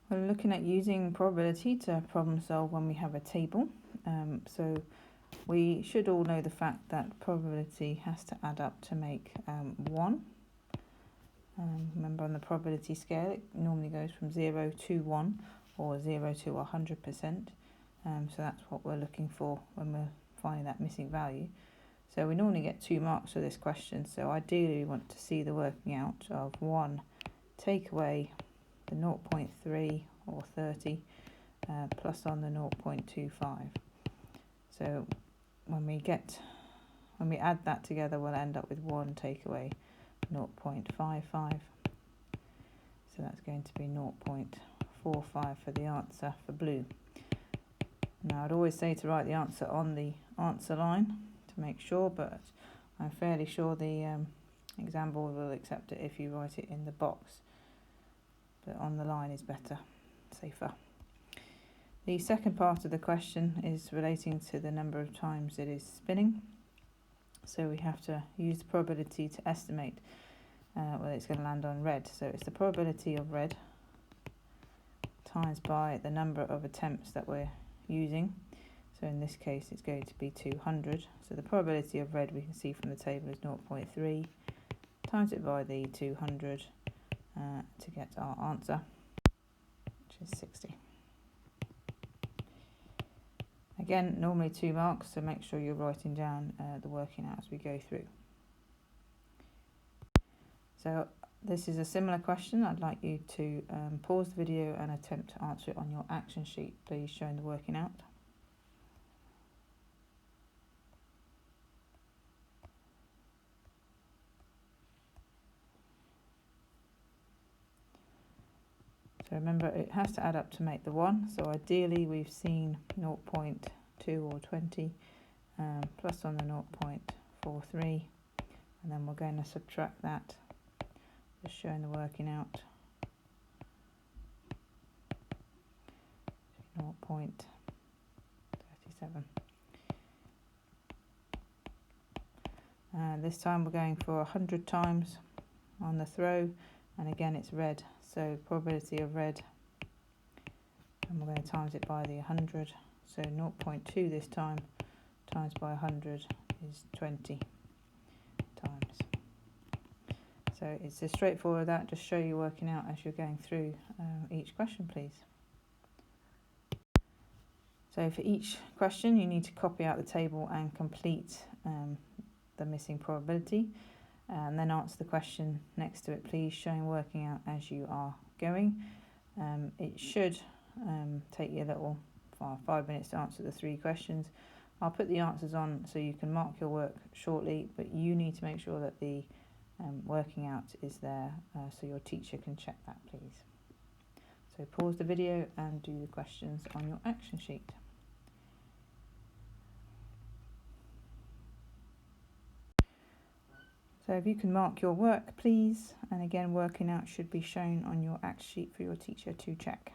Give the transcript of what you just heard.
We're looking at using probability to problem solve when we have a table. So we should all know the fact that probability has to add up to make 1. Remember, on the probability scale it normally goes from 0 to 1 or 0 to 100%. So that's what we're looking for when we're finding that missing value. So we normally get 2 marks for this question, so ideally we want to see the working out of 1 take away the 0.3 or 30 plus on the 0.25. So when we add that together, we'll end up with 1 take away 0.55. So that's going to be 0.45 for the answer for blue. Now I'd always say to write the answer on the answer line to make sure, but I'm fairly sure the exam board will accept it if you write it in the box. But on the line is better, safer. The second part of the question is relating to the number of times it is spinning. So we have to use the probability to estimate whether it's going to land on red. So it's the probability of red times by the number of attempts that we're using. So in this case it's going to be 200. So the probability of red, we can see from the table, is 0.3. Times it by the 200 to get our answer, which is 60. Again, normally 2 marks, so make sure you're writing down the working out as we go through. So this is a similar question. I'd like you to pause the video and attempt to answer it on your action sheet, please, showing the working out. So remember, it has to add up to make the 1. So ideally we've seen 0.2 or 20 plus on the 0.43, and then we're going to subtract that, just showing the working out. 0.37. This time we're going for 100 times on the throw, and again it's red, so probability of red, and we're going to times it by the 100, so 0.2 this time times by 100 is 20 times. So it's as straightforward as that. Just show you working out as you're going through each question, please. So for each question you need to copy out the table and complete the missing probability, and then answer the question next to it, please, showing working out as you are going. It should take you a little 5 minutes to answer the 3 questions. I'll put the answers on so you can mark your work shortly, but you need to make sure that the working out is there so your teacher can check that, please. So pause the video and do the questions on your action sheet. So if you can mark your work, please, and again working out should be shown on your act sheet for your teacher to check.